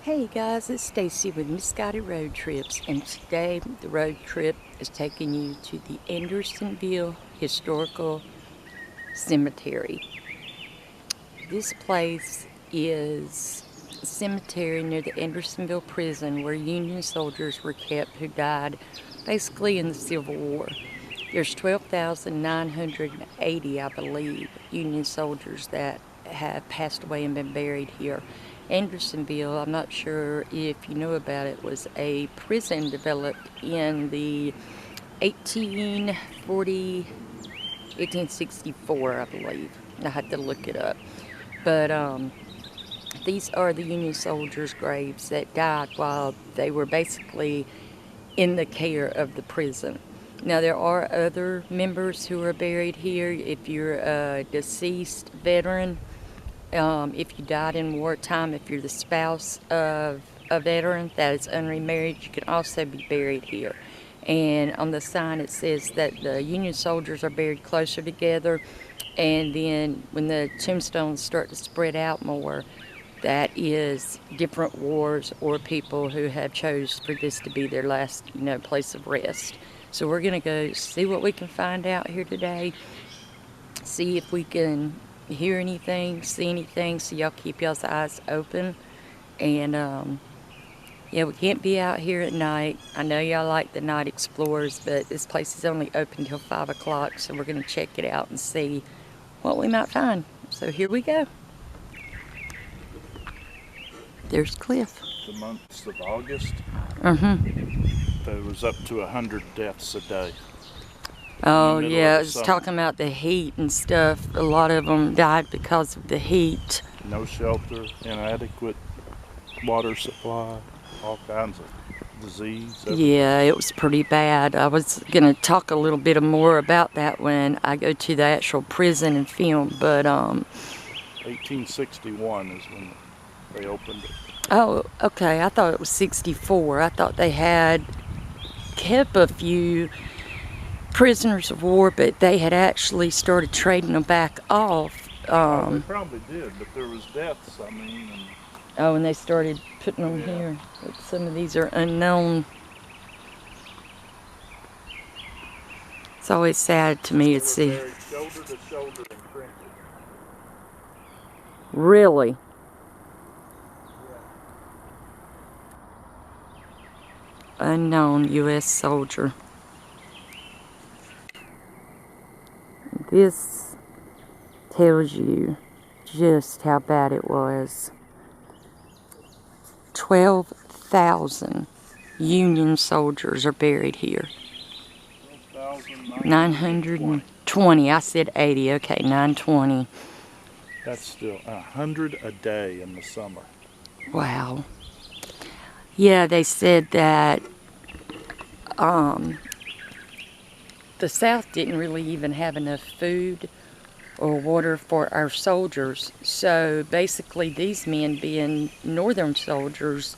Hey guys, it's Stacy with Misguided Road Trips, and today the road trip is taking you to the Andersonville Historical Cemetery. This place is a cemetery near the Andersonville prison where Union soldiers were kept who died basically in the Civil War. There's 12,980, I believe, Union soldiers that have passed away and been buried here. Andersonville, I'm not sure if you know about it, was a prison developed in the 1864, I believe. I had to look it up. But these are the Union soldiers' graves that died while they were basically in the care of the prison. Now, there are other members who are buried here. If you're a deceased veteran, if you died in wartime, if you're the spouse of a veteran that is unremarried, you can also be buried here. And on the sign it says that the Union soldiers are buried closer together, and then when the tombstones start to spread out more, that is different wars or people who have chose for this to be their last, place of rest. So we're gonna go see what we can find out here today, see if we can hear anything, see anything, so y'all keep y'all's eyes open. And yeah, we can't be out here at night. I know y'all like the night explorers, but this place is only open till 5 o'clock, so we're gonna check it out and see what we might find. So here we go. There's Cliff. The months of August, Mm-hmm. there was up to 100 deaths a day. Oh yeah, it's talking about the heat and stuff. A lot of them died because of the heat. No shelter, inadequate water supply, all kinds of disease. Yeah, it was pretty bad. I was going to talk a little bit more about that when I go to the actual prison and film, but 1861 is when they opened it. Oh, okay. I thought it was 64. I thought they had kept a few prisoners of war, but they had actually started trading them back off. They probably did, but there was deaths, and and they started putting them here. But some of these are unknown. It's always sad to me to see. Shoulder to shoulder in trenches. Really? Yeah. Unknown U.S. soldier. This tells you just how bad it was. 12,000 Union soldiers are buried here. 920. I said 80. Okay, 920. That's still 100 a day in the summer. Wow. Yeah, they said that the South didn't really even have enough food or water for our soldiers. So basically these men, being Northern soldiers,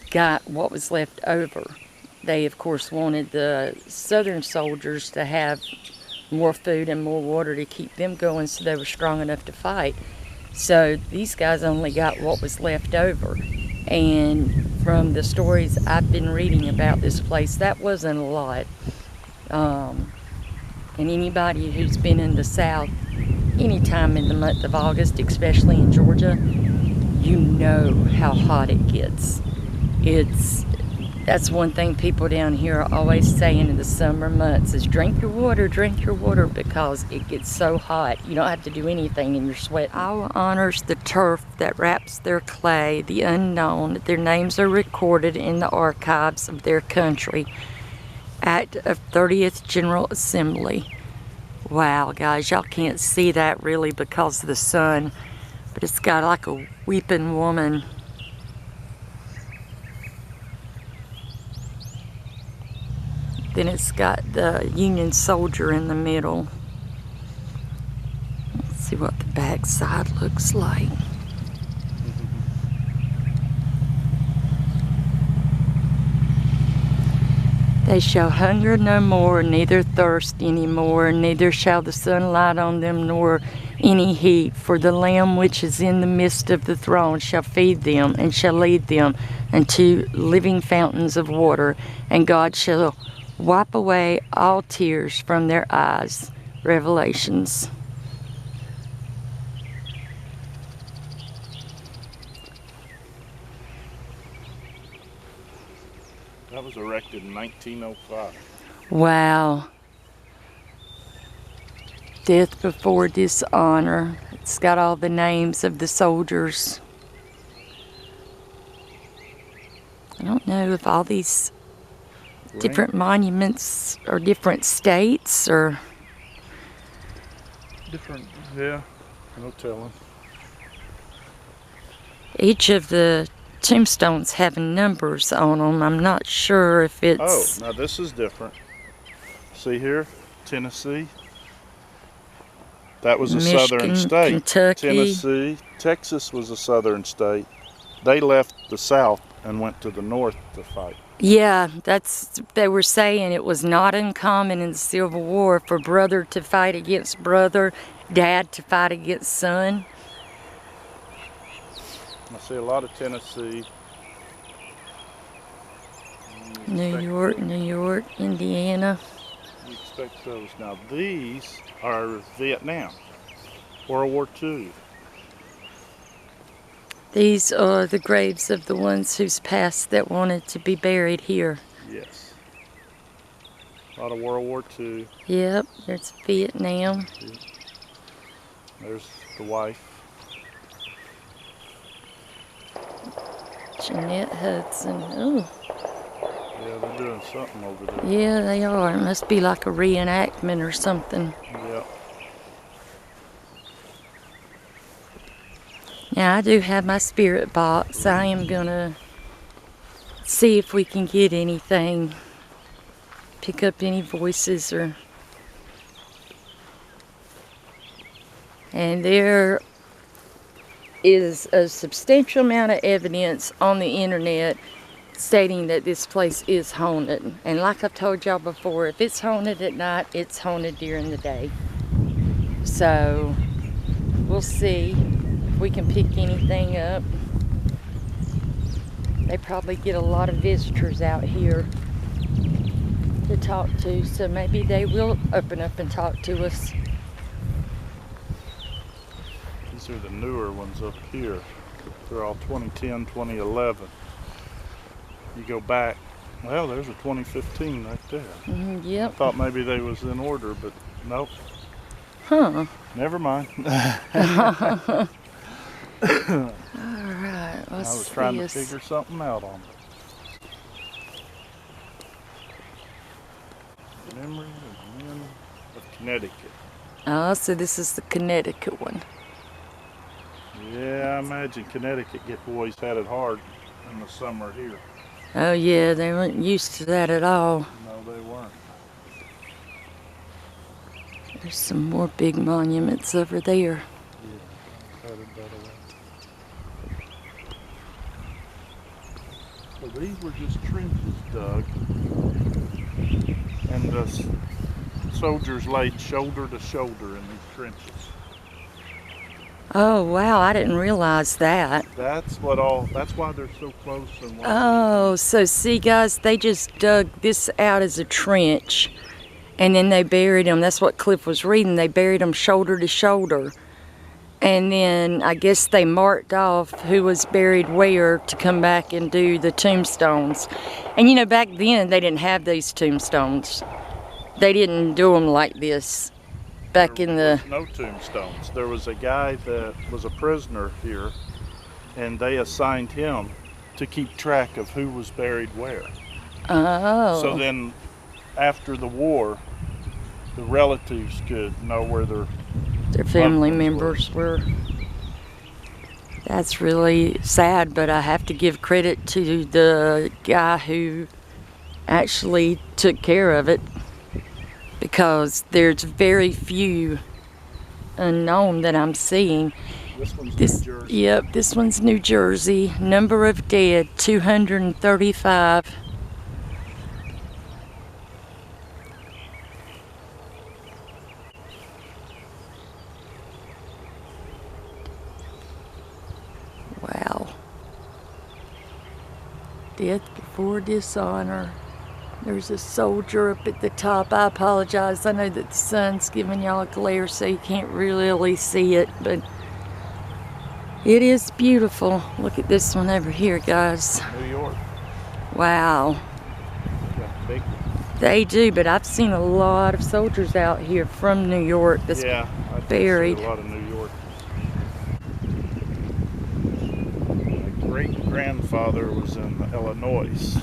got what was left over. They of course wanted the Southern soldiers to have more food and more water to keep them going so they were strong enough to fight. So these guys only got what was left over. And from the stories I've been reading about this place, that wasn't a lot. And anybody who's been in the South anytime in the month of August, especially in Georgia, you know how hot it gets. That's one thing people down here are always saying in the summer months is drink your water, because it gets so hot. You don't have to do anything and you're sweating. Iowa honors the turf that wraps their clay, the unknown. Their names are recorded in the archives of their country. Act of 30th General Assembly. Wow, guys, y'all can't see that really because of the sun, but it's got like a weeping woman. Then it's got the Union soldier in the middle. Let's see what the backside looks like. They shall hunger no more, neither thirst any more, neither shall the sun light on them, nor any heat. For the Lamb which is in the midst of the throne shall feed them, and shall lead them unto living fountains of water, and God shall wipe away all tears from their eyes. Revelations. That was erected in 1905. Wow. Death before dishonor. It's got all the names of the soldiers. I don't know if all these different monuments are different states or... Different, yeah, no telling. Each of the tombstones have numbers on them. I'm not sure if it's... Oh, now this is different. See here, Tennessee. That was a southern state. Kentucky. Tennessee, Texas was a southern state. They left the south and went to the north to fight. Yeah, they were saying it was not uncommon in the Civil War for brother to fight against brother, dad to fight against son. I see a lot of Tennessee. New York, Indiana. You expect those. Now these are Vietnam, World War II. These are the graves of the ones who's passed that wanted to be buried here. Yes. A lot of World War II. Yep, there's Vietnam. There's the wife. Jeanette Hudson. Oh. Yeah, they're doing something over there. Yeah, they are. It must be like a reenactment or something. Yep. Now, I do have my spirit box. I am going to see if we can get anything. Pick up any voices or... And there is a substantial amount of evidence on the internet stating that this place is haunted. And like I've told y'all before, if it's haunted at night, it's haunted during the day. So, we'll see if we can pick anything up. They probably get a lot of visitors out here to talk to, so maybe they will open up and talk to us. These are the newer ones up here. They're all 2010, 2011. You go back, well, there's a 2015 right there. Yep. I thought maybe they was in order, but nope. Huh. Never mind. Alright, I was trying to figure something out on it. Memory of Men of Connecticut. Oh, so this is the Connecticut one. Yeah, I imagine Connecticut boys had it hard in the summer here. Oh yeah, they weren't used to that at all. No, they weren't. There's some more big monuments over there. Yeah, headed that way. So these were just trenches dug, and the soldiers laid shoulder to shoulder in these trenches. Oh wow, I didn't realize that. That's why they're so close and Oh, so see guys, they just dug this out as a trench and then they buried them. That's what Cliff was reading. They buried them shoulder to shoulder. And then I guess they marked off who was buried where to come back and do the tombstones. And you know, back then they didn't have these tombstones. They didn't do them like this. Back in the... no tombstones. There was a guy that was a prisoner here, and they assigned him to keep track of who was buried where. Oh. So then, after the war, the relatives could know where their family members were. That's really sad, but I have to give credit to the guy who actually took care of it. Because there's very few unknown that I'm seeing. This one's New Jersey. Yep, this one's New Jersey. Number of dead, 235. Wow. Death before dishonor. There's a soldier up at the top. I apologize. I know that the sun's giving y'all a glare so you can't really see it, but it is beautiful. Look at this one over here, guys. New York. Wow. Got big ones. They do, but I've seen a lot of soldiers out here from New York that's Yeah, I buried. see a lot of New York. My great-grandfather was in Illinois.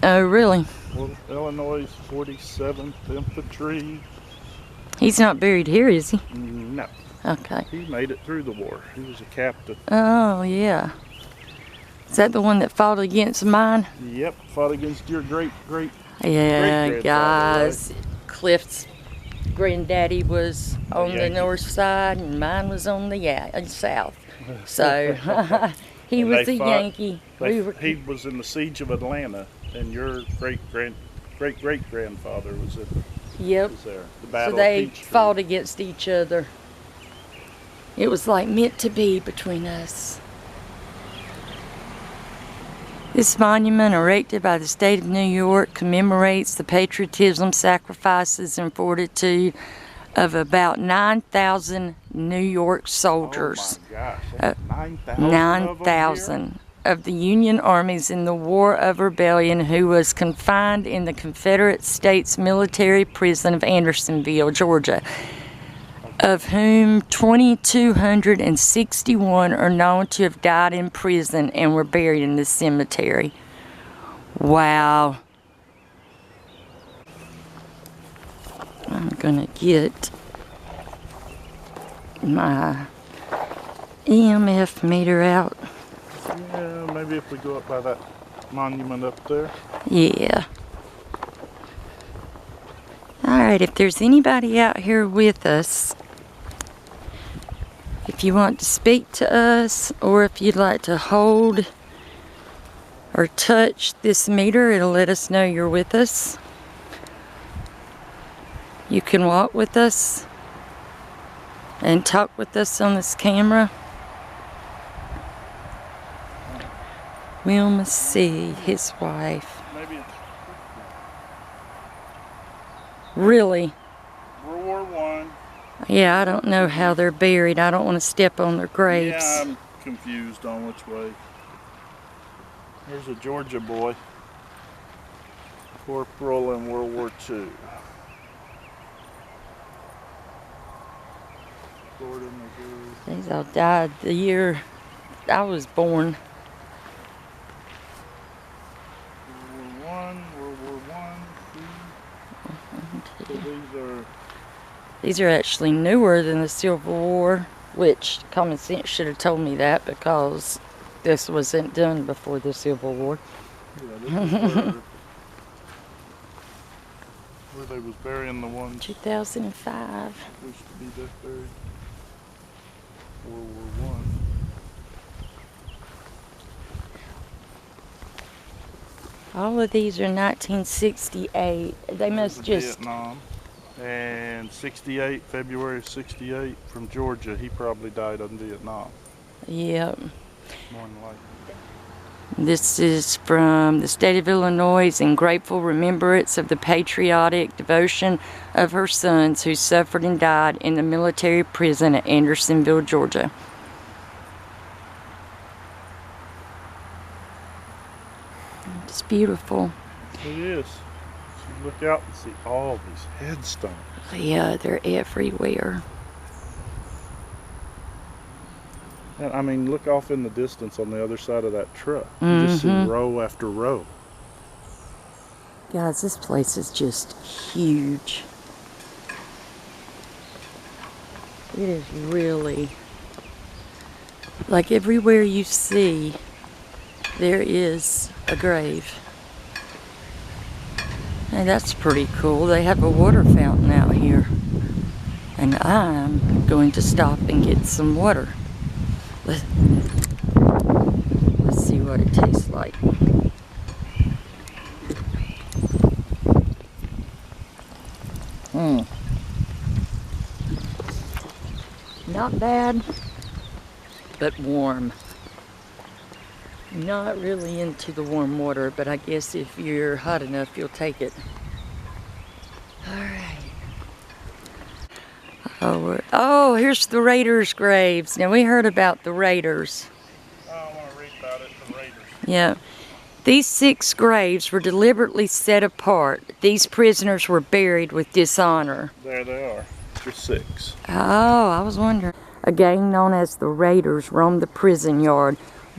Oh, really? Well, Illinois 47th Infantry. He's not buried here, is he? No, Okay. he made it through the war. He was a captain. Oh, yeah. Is that the one that fought against mine? Yep, fought against your great-great. Yeah, Great-grandfather, guys. Cliff's granddaddy was on the Yankee. north side, and mine was on the south. So he And was they a fought- Yankee. He was in the siege of Atlanta, and your great-great-grandfather was there. Yep. The Battle So they of Peachtree. fought against each other. It was like meant to be between us. This monument, erected by the state of New York, commemorates the patriotism, sacrifices, and fortitude of about 9,000 New York soldiers. Oh my gosh, that's 9,000 9,000 of the Union armies in the War of Rebellion, who was confined in the Confederate States military prison of Andersonville, Georgia, of whom 2,261 are known to have died in prison and were buried in this cemetery. Wow. I'm gonna get my EMF meter out. Yeah, maybe if we go up by that monument up there. Yeah. Alright, if there's anybody out here with us, if you want to speak to us, or if you'd like to hold or touch this meter, it'll let us know you're with us. You can walk with us and talk with us on this camera. Wilma C., his wife. Maybe it's Really? World War One. Yeah, I don't know how they're buried. I don't want to step on their graves. Yeah, I'm confused on which way. There's a Georgia boy. Corporal in World War II. Florida, Missouri. These all died the year I was born. World War One, World War One. So These are actually newer than the Civil War, which common sense should have told me that because this wasn't done before the Civil War. yeah, this is where they was burying the ones 2005. used to be there buried. World War One. All of these are 1968. They must just... Vietnam. And 68, February of 68, from Georgia. He probably died in Vietnam. Yep. More than likely. This is from the state of Illinois, in grateful remembrance of the patriotic devotion of her sons who suffered and died in the military prison at Andersonville, Georgia. It's beautiful. It is. So you look out and see all these headstones. Yeah, they're everywhere. And I mean, look off in the distance on the other side of that truck. You just see row after row. Guys, this place is just huge. It is really, like everywhere you see, there is a grave. And that's pretty cool. They have a water fountain out here. And I'm going to stop and get some water. Let's see what it tastes like. Not bad, but warm. Not really into the warm water, but I guess if you're hot enough, you'll take it. Alright. Oh, here's the Raiders' graves. Now, we heard about the Raiders. I want to read about it, the Raiders. Yeah. These 6 graves were deliberately set apart. These prisoners were buried with dishonor. There they are. For 6. Oh, I was wondering. A gang known as the Raiders roamed the prison yard,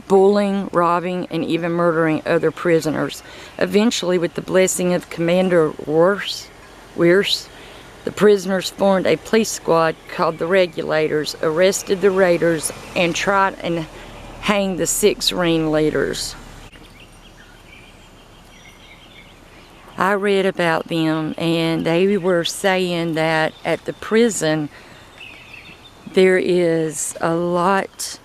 bullying, robbing, and even murdering other prisoners. Eventually, with the blessing of Commander Weirs, the prisoners formed a police squad called the Regulators, arrested the Raiders, and tried and hanged the 6 ringleaders. I read about them, and they were saying that at the prison there is a lot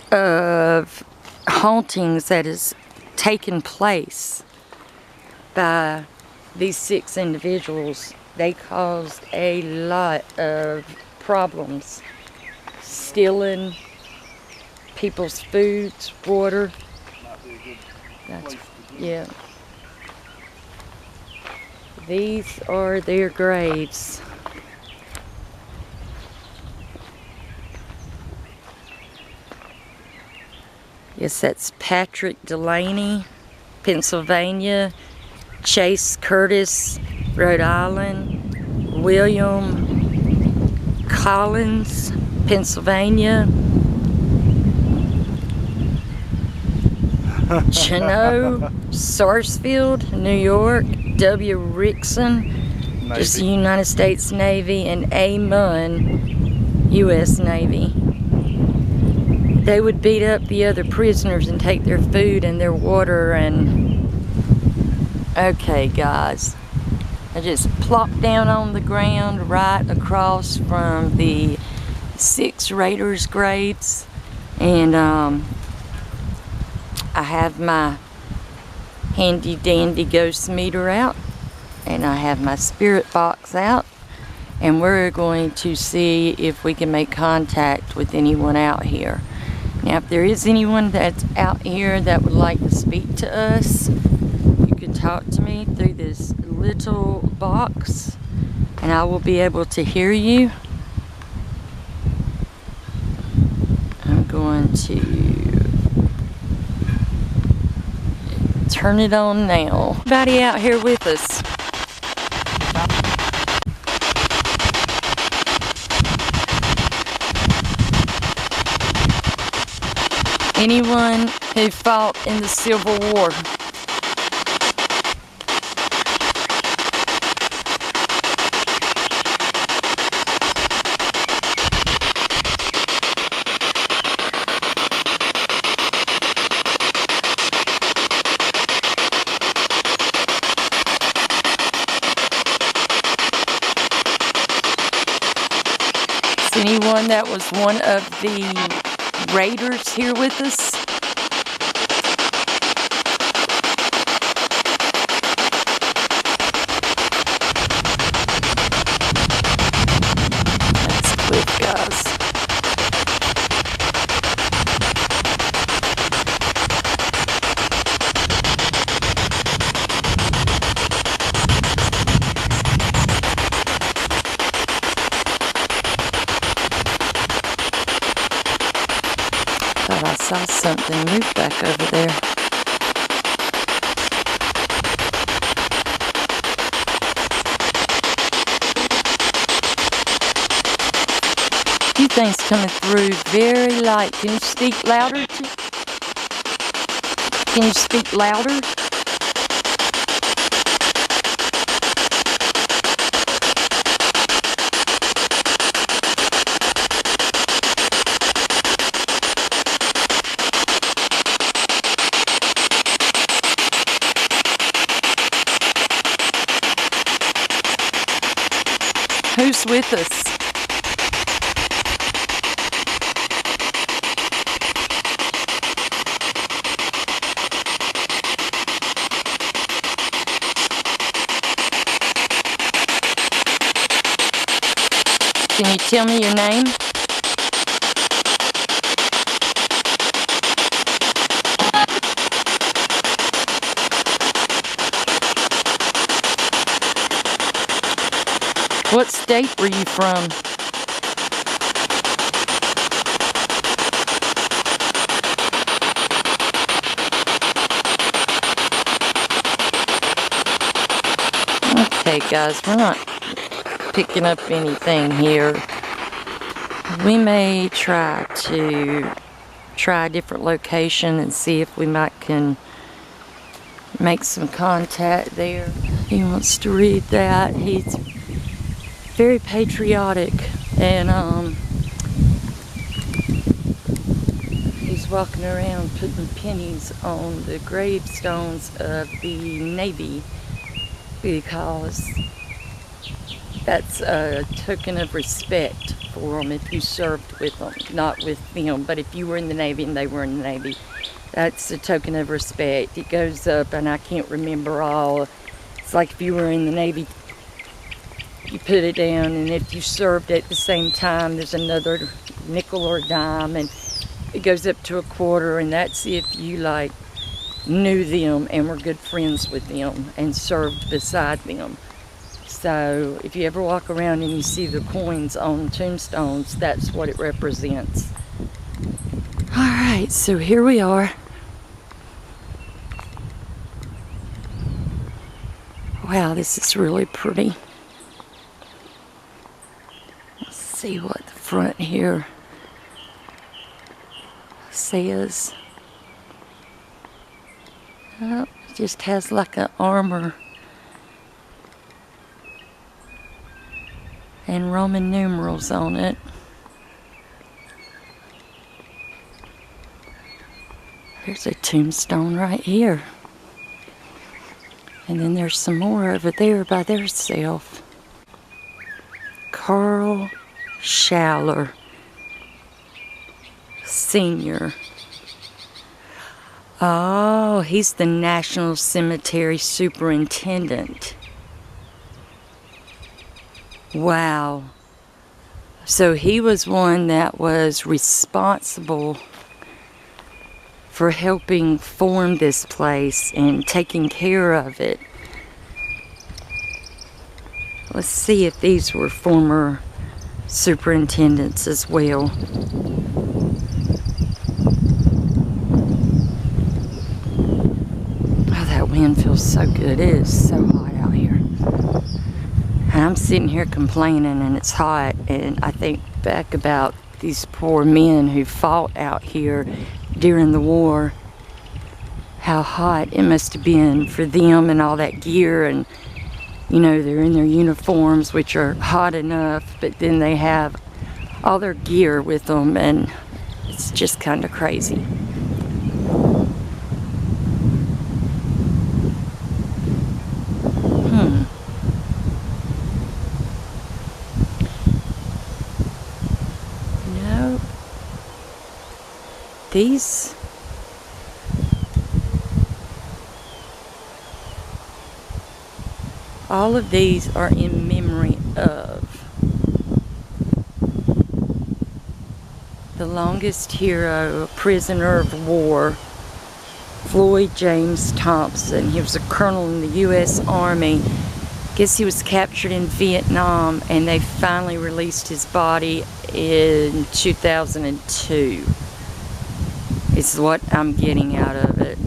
of hauntings that has taken place by these 6 individuals. They caused a lot of problems, stealing people's foods, water. Might be a good That's, place to do. yeah. These are their graves. Yes, that's Patrick Delaney, Pennsylvania, Chase Curtis, Rhode Island, William Collins, Pennsylvania, Chino Sarsfield, New York, W. Rickson, just the United States Navy, and A. Munn, U.S. Navy. They would beat up the other prisoners and take their food and their water and... Okay, guys. I just plopped down on the ground right across from the 6 Raiders' graves. And I have my handy dandy ghost meter out, and I have my spirit box out, and we're going to see if we can make contact with anyone out here. Now, if there is anyone that's out here that would like to speak to us, you can talk to me through this little box, and I will be able to hear you. I'm going to turn it on now. Everybody out here with us. Anyone who fought in the Civil War. Anyone that was one of the Raiders here with us? That's Cliff, guys. Thought I saw something move back over there. Few things coming through very light. Can you speak louder? Can you speak louder? Who's with us? Can you tell me your name? What state were you from? Okay, guys, we're not picking up anything here. We may try a different location and see if we can make some contact there. He wants to read that. He's very patriotic, and he's walking around putting pennies on the gravestones of the Navy, because that's a token of respect for them if you served with them. Not with them, but if you were in the Navy and they were in the Navy, that's a token of respect. It goes up, and I can't remember all. It's like if you were in the Navy, you put it down, and if you served at the same time, there's another nickel or dime, and it goes up to a quarter, and that's if you like knew them and were good friends with them and served beside them. So if you ever walk around and you see the coins on tombstones, that's what it represents. Alright, so here we are. Wow, this is really pretty. Let's see what the front here says. Oh, it just has like an armor and Roman numerals on it. There's a tombstone right here. And then there's some more over there by their self. Carl Schaller, Sr. Oh, he's the National Cemetery Superintendent. Wow. So he was one that was responsible for helping form this place and taking care of it. Let's see if these were former superintendents as well. Oh, that wind feels so good. It is so hot out here. And I'm sitting here complaining and it's hot, and I think back about these poor men who fought out here during the war, how hot it must have been for them and all that gear, and you know, they're in their uniforms, which are hot enough, but then they have all their gear with them, and it's just kind of crazy. No. These all of these are in memory of the longest hero, a prisoner of war, Floyd James Thompson. He was a colonel in the U.S. Army. I guess he was captured in Vietnam, and they finally released his body in 2002. Is what I'm getting out of it.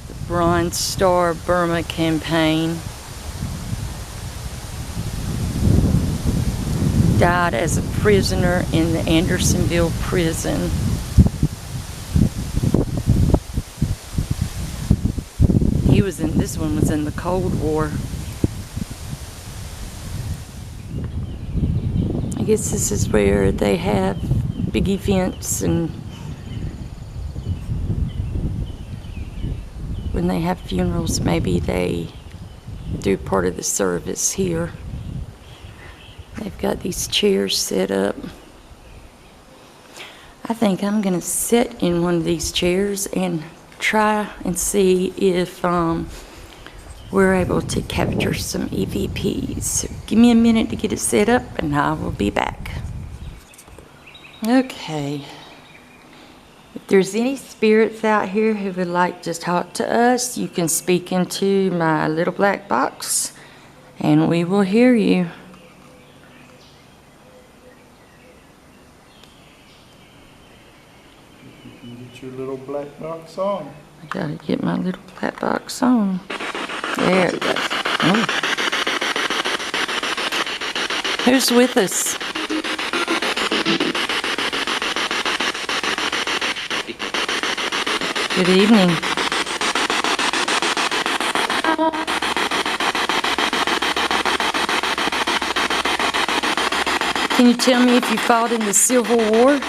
The Bronze Star Burma campaign. Died as a prisoner in the Andersonville prison. He was in, this one was in the Cold War. I guess this is where they have big events, and when they have funerals, maybe they do part of the service here. They've got these chairs set up. I think I'm gonna sit in one of these chairs and try and see if we're able to capture some EVPs. So give me a minute to get it set up and I will be back. Okay. If there's any spirits out here who would like to talk to us, you can speak into my little black box and we will hear you. You can get your little black box on. I gotta get my little black box on. There it goes. Oh. Who's with us? Good evening. Can you tell me if you fought in the Civil War?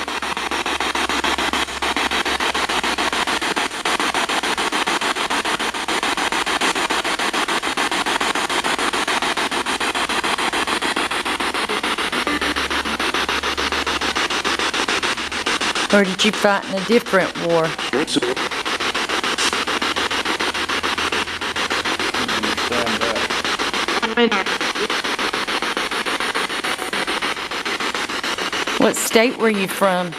Or did you fight in a different war? What state were you from?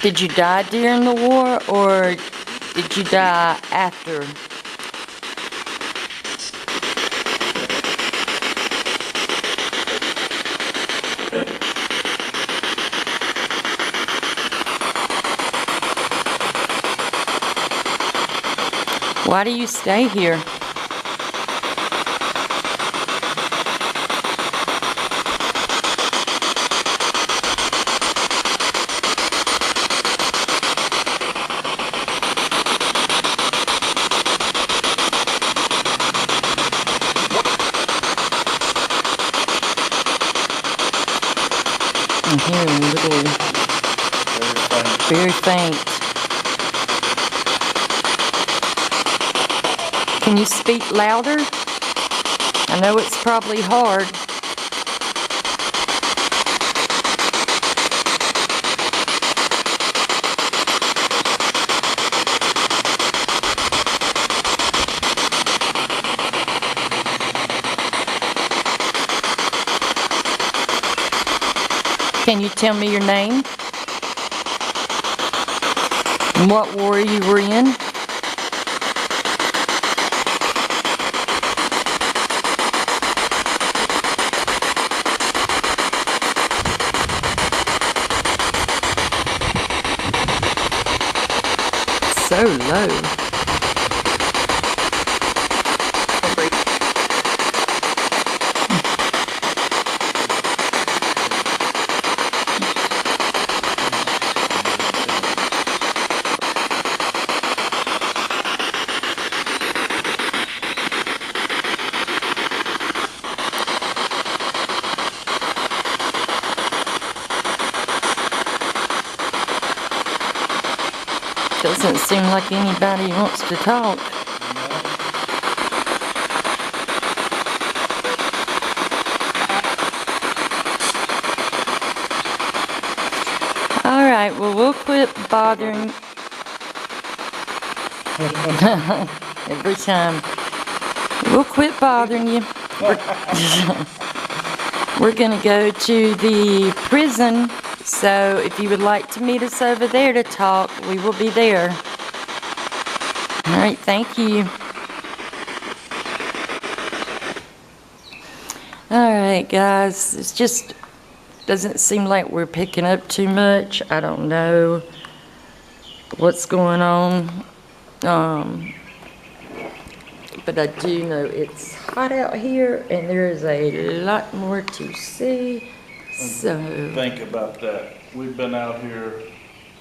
Did you die during the war, or did you die after? Why do you stay here? I'm hearing a little, very faint. Can you speak louder? I know it's probably hard. Can you tell me your name? And what war you were in? So low. Doesn't seem like anybody wants to talk. All right, well, we'll quit bothering. Every time. We'll quit bothering you. We're going to go to the prison. So if you would like to meet us over there to talk, we will be there. All right, thank you. All right, guys, it just doesn't seem like we're picking up too much. I don't know what's going on. But I do know it's hot out here and there is a lot more to see. So think about that. We've been out here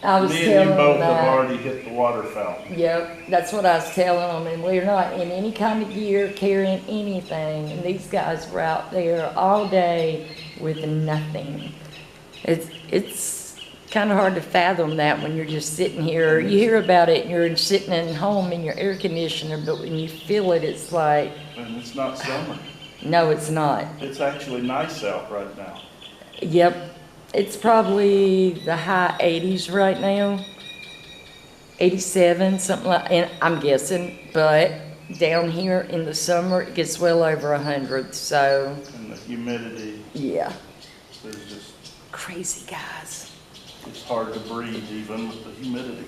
I was Me and telling you both them have that. already hit the water fountain. Yep, that's what I was telling them, and we're not in any kind of gear carrying anything, and these guys were out there all day with nothing. It's kind of hard to fathom that when you're just sitting here. You hear about it and you're sitting at home in your air conditioner, but when you feel it, it's like, And it's not summer. no, it's not. It's actually nice out right now. Yep, it's probably the high 80s right now, 87, something like, and I'm guessing, but down here in the summer, it gets well over 100, so, And the humidity, yeah, there's just, crazy guys. it's hard to breathe even with the humidity.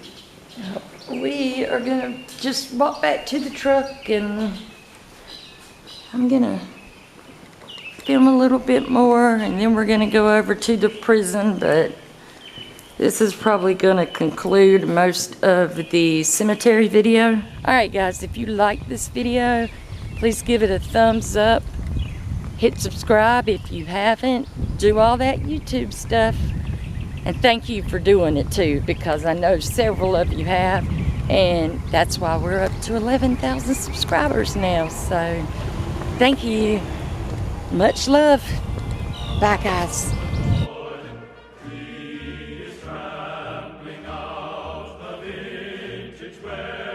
We are gonna just walk back to the truck, and I'm gonna film a little bit more, and then we're gonna go over to the prison, but this is probably gonna conclude most of the cemetery video. All right, guys, if you like this video, please give it a thumbs up. Hit subscribe if you haven't. Do all that YouTube stuff. And thank you for doing it too, because I know several of you have, and that's why we're up to 11,000 subscribers now. So thank you. Much love. Bye, guys. Trampling out the vintage way.